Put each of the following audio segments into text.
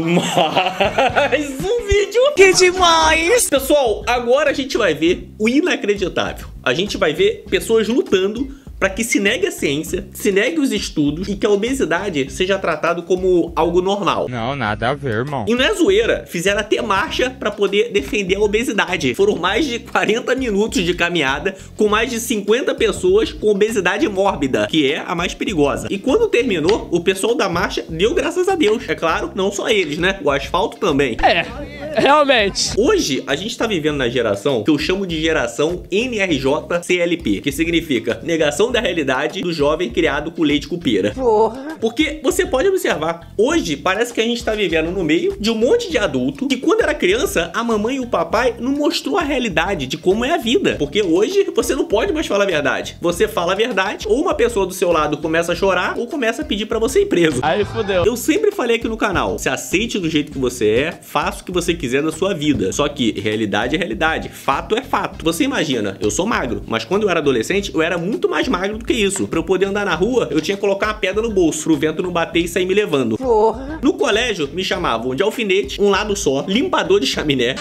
Mais um vídeo. Que demais! Pessoal, agora a gente vai ver o inacreditável. A gente vai ver pessoas lutando para que se negue a ciência, se negue os estudos e que a obesidade seja tratado como algo normal. Não, nada a ver, irmão. E não é zoeira, fizeram até marcha para poder defender a obesidade. Foram mais de 40 minutos de caminhada com mais de 50 pessoas com obesidade mórbida, que é a mais perigosa. E quando terminou, o pessoal da marcha deu graças a Deus. É claro, não só eles, né? O asfalto também. Realmente. Hoje, a gente tá vivendo na geração que eu chamo de geração NRJ-CLP, que significa negação da realidade do jovem criado com leite com pera. Porra. Porque você pode observar, hoje parece que a gente tá vivendo no meio de um monte de adulto que quando era criança, a mamãe e o papai não mostrou a realidade de como é a vida. Porque hoje você não pode mais falar a verdade. Você fala a verdade, ou uma pessoa do seu lado começa a chorar, ou começa a pedir pra você ir preso. Aí fodeu. Eu sempre falei aqui no canal, se aceite do jeito que você é, faça o que você quiser da sua vida. Só que realidade é realidade, fato é fato. Você imagina, eu sou magro, mas quando eu era adolescente, eu era muito mais magro do que isso. Pra eu poder andar na rua, eu tinha que colocar uma pedra no bolso, pro vento não bater e sair me levando. Porra. No colégio, me chamavam de alfinete, um lado só, limpador de chaminé.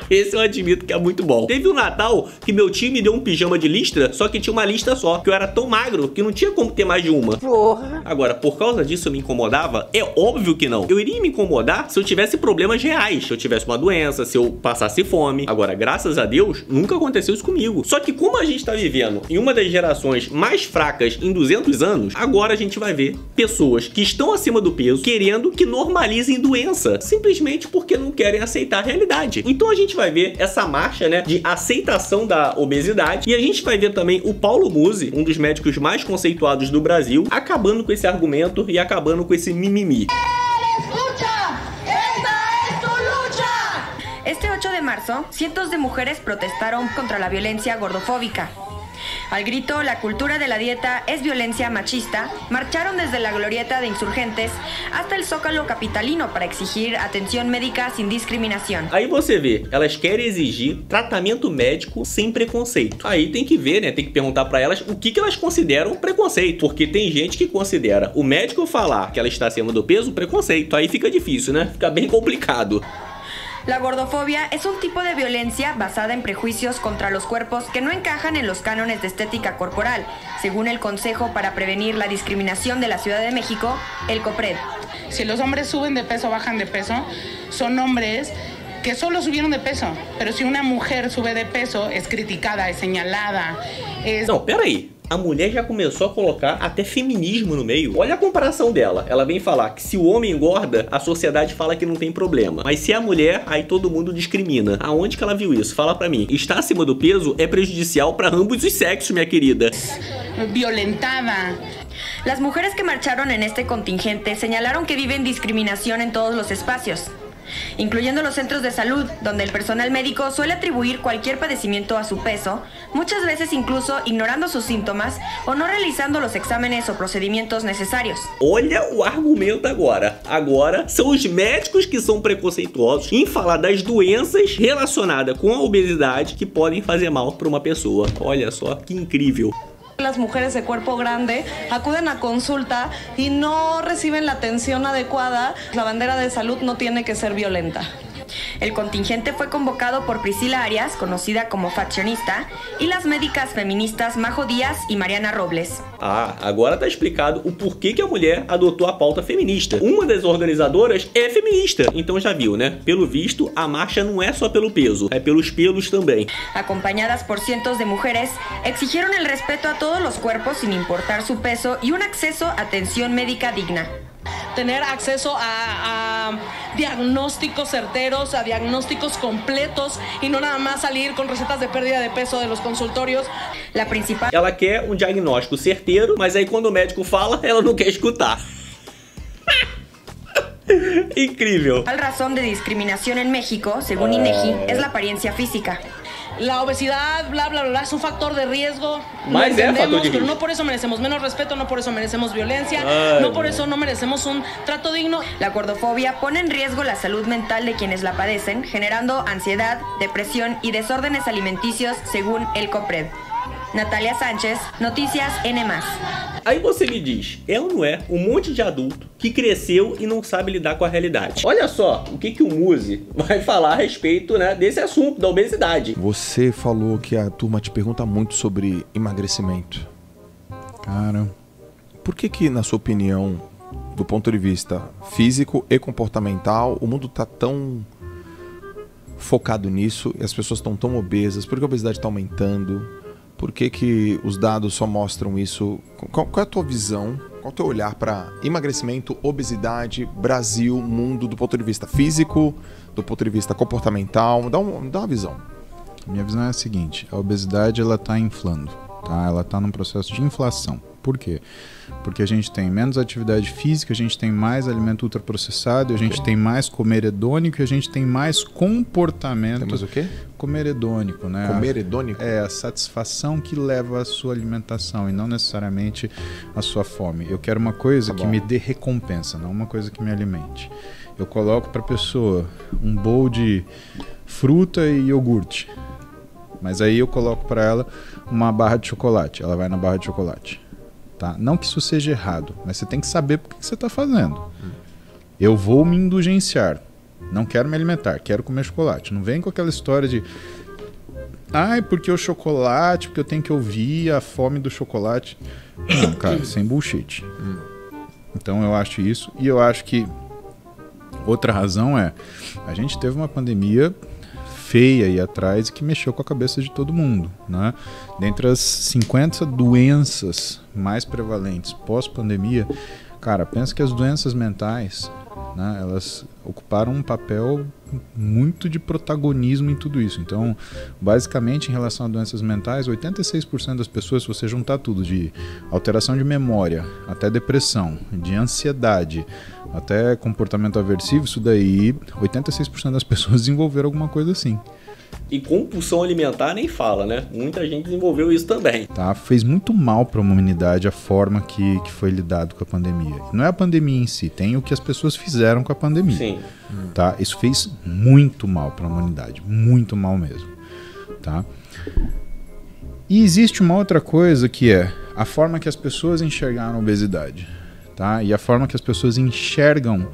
Esse eu admito que é muito bom. Teve um Natal que meu tio me deu um pijama de listra, só que tinha uma lista só, que eu era tão magro que não tinha como ter mais de uma. Porra. Agora, por causa disso eu me incomodava? É óbvio que não. Eu iria me incomodar se eu tivesse problemas reais, se eu tivesse uma doença, se eu passasse fome. Agora, graças a Deus, nunca aconteceu isso comigo. Só que como a gente tá vivendo em uma das gerações mais fracas em 200 anos, agora a gente vai ver pessoas que estão acima do peso querendo que normalizem doença, simplesmente porque não querem aceitar a realidade. Então a gente vai ver essa marcha, né, de aceitação da obesidade, e a gente vai ver também o Paulo Musi, um dos médicos mais conceituados do Brasil, acabando com esse argumento e acabando com esse mimimi. Este 8 de marzo, cientos de mujeres protestaron contra la violencia gordofóbica. Al grito, la cultura de la dieta es violencia machista, marcharon desde la glorieta de Insurgentes hasta el Zócalo capitalino para exigir atención médica sin discriminación. Aí você vê, elas querem exigir tratamento médico sem preconceito. Aí tem que ver, né, tem que perguntar pra elas o que elas consideram preconceito, porque tem gente que considera o médico falar que ela está acima do peso preconceito. Aí fica difícil, né? Fica bem complicado. La gordofobia es un tipo de violencia basada en prejuicios contra los cuerpos que no encajan en los cánones de estética corporal, según el Consejo para Prevenir la Discriminación de la Ciudad de México, el COPRED. Si los hombres suben de peso o bajan de peso, son hombres que solo subieron de peso. Pero si una mujer sube de peso, es criticada, es señalada, es... Não, peraí. A mulher já começou a colocar até feminismo no meio. Olha a comparação dela. Ela vem falar que se o homem engorda, a sociedade fala que não tem problema. Mas se é a mulher, aí todo mundo discrimina. Aonde que ela viu isso? Fala pra mim. Estar acima do peso é prejudicial para ambos os sexos, minha querida. Violentada. Las mujeres que marcharon en este contingente señalaron que viven discriminación en todos los espacios, incluyendo los centros de salud, donde el personal médico suele atribuir cualquier padecimiento a su peso, muchas veces incluso ignorando sus síntomas o no realizando los exámenes o procedimientos necesarios. Olha o argumento agora. Agora são os médicos que são preconceituosos em falar das doenças relacionadas com a obesidade que podem fazer mal para uma pessoa. Olha só que incrível. Las mujeres de cuerpo grande acuden a consulta y no reciben la atención adecuada. La bandera de salud no tiene que ser violenta. El contingente fue convocado por Priscila Arias, conocida como faccionista, y las médicas feministas Majo Díaz y Mariana Robles. Ah, agora tá explicado o porquê que a mulher adotou a pauta feminista. Uma das organizadoras é feminista, então já viu, né? Pelo visto, a marcha não é só pelo peso, é pelos pelos também. Acompañadas por cientos de mujeres, exigieron el respeto a todos los cuerpos sin importar su peso y un acceso a atención médica digna. Tener acceso a diagnósticos certeros, a diagnósticos completos y no nada más salir con recetas de pérdida de peso de los consultorios. La principal... Ela quer um diagnóstico certeiro, mas aí quando o médico fala, ela não quer escutar. Incrível. La razón de discriminación en México, según INEGI, es la apariencia física. La obesidad, bla, bla, bla, es un factor de riesgo. Lo entendemos, pero no por eso merecemos menos respeto, no por eso merecemos violencia, no por eso no merecemos un trato digno. La gordofobia pone en riesgo la salud mental de quienes la padecen, generando ansiedad, depresión y desórdenes alimenticios, según el COPRED. Natalia Sánchez, Noticias N+. Aí você me diz, é ou não é um monte de adulto que cresceu e não sabe lidar com a realidade? Olha só o que o Muzi vai falar a respeito, né, desse assunto da obesidade. Você falou que a turma te pergunta muito sobre emagrecimento. Cara, por que na sua opinião, do ponto de vista físico e comportamental, o mundo tá tão focado nisso e as pessoas estão tão obesas? Por que a obesidade está aumentando? Por que os dados só mostram isso? Qual é a tua visão? Qual é o teu olhar para emagrecimento, obesidade, Brasil, mundo, do ponto de vista físico, do ponto de vista comportamental? Dá uma visão. Minha visão é a seguinte: a obesidade ela está inflando, tá? Ela está num processo de inflação. Por quê? Porque a gente tem menos atividade física, a gente tem mais alimento ultraprocessado, a gente tem mais comer hedônico e a gente tem mais comportamento. Temos o quê? Comer hedônico, né? Comer hedônico? É a satisfação que leva à sua alimentação e não necessariamente à sua fome. Eu quero uma coisa que me dê recompensa, não uma coisa que me alimente. Eu coloco para a pessoa um bowl de fruta e iogurte, mas aí eu coloco para ela uma barra de chocolate. Ela vai na barra de chocolate. Tá? Não que isso seja errado, mas você tem que saber por que você está fazendo. Eu vou me indulgenciar. Não quero me alimentar, quero comer chocolate. Não vem com aquela história de porque o chocolate, porque eu tenho que ouvir a fome do chocolate. Não, cara, sem bullshit. Então eu acho isso. E eu acho que outra razão é, a gente teve uma pandemia feia aí atrás que mexeu com a cabeça de todo mundo, né? Dentre as 50 doenças mais prevalentes pós-pandemia, cara, pensa que as doenças mentais, né, elas ocuparam um papel muito de protagonismo em tudo isso. Então, basicamente, em relação a doenças mentais, 86% das pessoas, se você juntar tudo, de alteração de memória, até depressão, de ansiedade, até comportamento aversivo, isso daí, 86% das pessoas desenvolveram alguma coisa assim. E compulsão alimentar nem fala, né? Muita gente desenvolveu isso também. Tá? Fez muito mal para a humanidade a forma que foi lidado com a pandemia. Não é a pandemia em si, tem o que as pessoas fizeram com a pandemia. Sim. Tá? Isso fez muito mal para a humanidade, muito mal mesmo. Tá? E existe uma outra coisa que é a forma que as pessoas enxergaram a obesidade, tá? E a forma que as pessoas enxergam,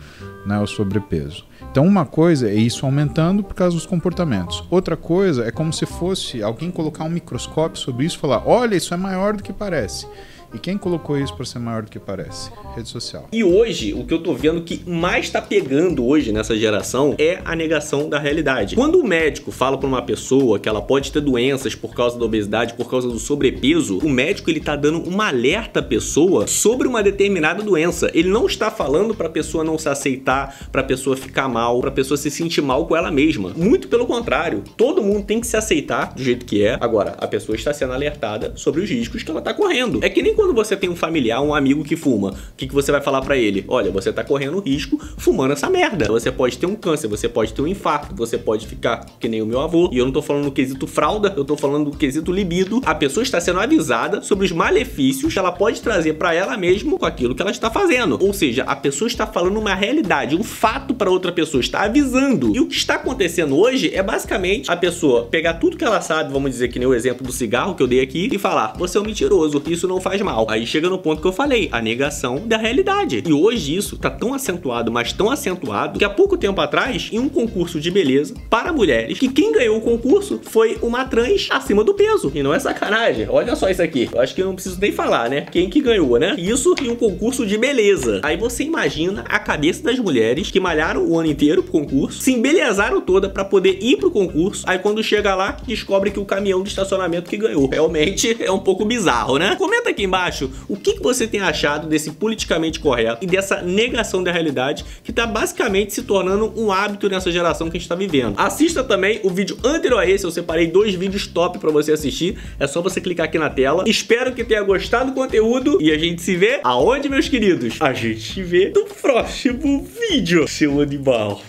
né, o sobrepeso. Então uma coisa é isso aumentando por causa dos comportamentos. Outra coisa é como se fosse alguém colocar um microscópio sobre isso e falar, olha, isso é maior do que parece. E quem colocou isso para ser maior do que parece? Rede social. E hoje, o que eu tô vendo que mais tá pegando hoje nessa geração é a negação da realidade. Quando o médico fala para uma pessoa que ela pode ter doenças por causa da obesidade, por causa do sobrepeso, o médico ele tá dando uma alerta à pessoa sobre uma determinada doença. Ele não está falando para a pessoa não se aceitar, para a pessoa ficar mal, para a pessoa se sentir mal com ela mesma. Muito pelo contrário. Todo mundo tem que se aceitar do jeito que é. Agora, a pessoa está sendo alertada sobre os riscos que ela tá correndo. É que nem quando você tem um familiar, um amigo que fuma, o que você vai falar pra ele? Olha, você tá correndo risco fumando essa merda. Você pode ter um câncer, você pode ter um infarto, você pode ficar que nem o meu avô. E eu não tô falando no quesito fralda, eu tô falando do quesito libido. A pessoa está sendo avisada sobre os malefícios que ela pode trazer pra ela mesma com aquilo que ela está fazendo. Ou seja, a pessoa está falando uma realidade, um fato pra outra pessoa, está avisando. E o que está acontecendo hoje é basicamente a pessoa pegar tudo que ela sabe, vamos dizer que nem o exemplo do cigarro que eu dei aqui, e falar, você é um mentiroso, isso não faz mal. Aí chega no ponto que eu falei, a negação da realidade. E hoje isso tá tão acentuado, mas tão acentuado, que há pouco tempo atrás, em um concurso de beleza para mulheres, que quem ganhou o concurso foi uma trans acima do peso. E não é sacanagem. Olha só isso aqui. Eu acho que eu não preciso nem falar, né? Quem que ganhou, né? Isso em um concurso de beleza. Aí você imagina a cabeça das mulheres que malharam o ano inteiro pro concurso, se embelezaram toda pra poder ir pro concurso. Aí quando chega lá, descobre que o caminhão de estacionamento que ganhou. Realmente é um pouco bizarro, né? Comenta aqui embaixo o que você tem achado desse politicamente correto e dessa negação da realidade que tá basicamente se tornando um hábito nessa geração que a gente tá vivendo. Assista também o vídeo anterior a esse, eu separei 2 vídeos top pra você assistir, é só você clicar aqui na tela. Espero que tenha gostado do conteúdo e a gente se vê aonde, meus queridos? A gente se vê no próximo vídeo, seu animal.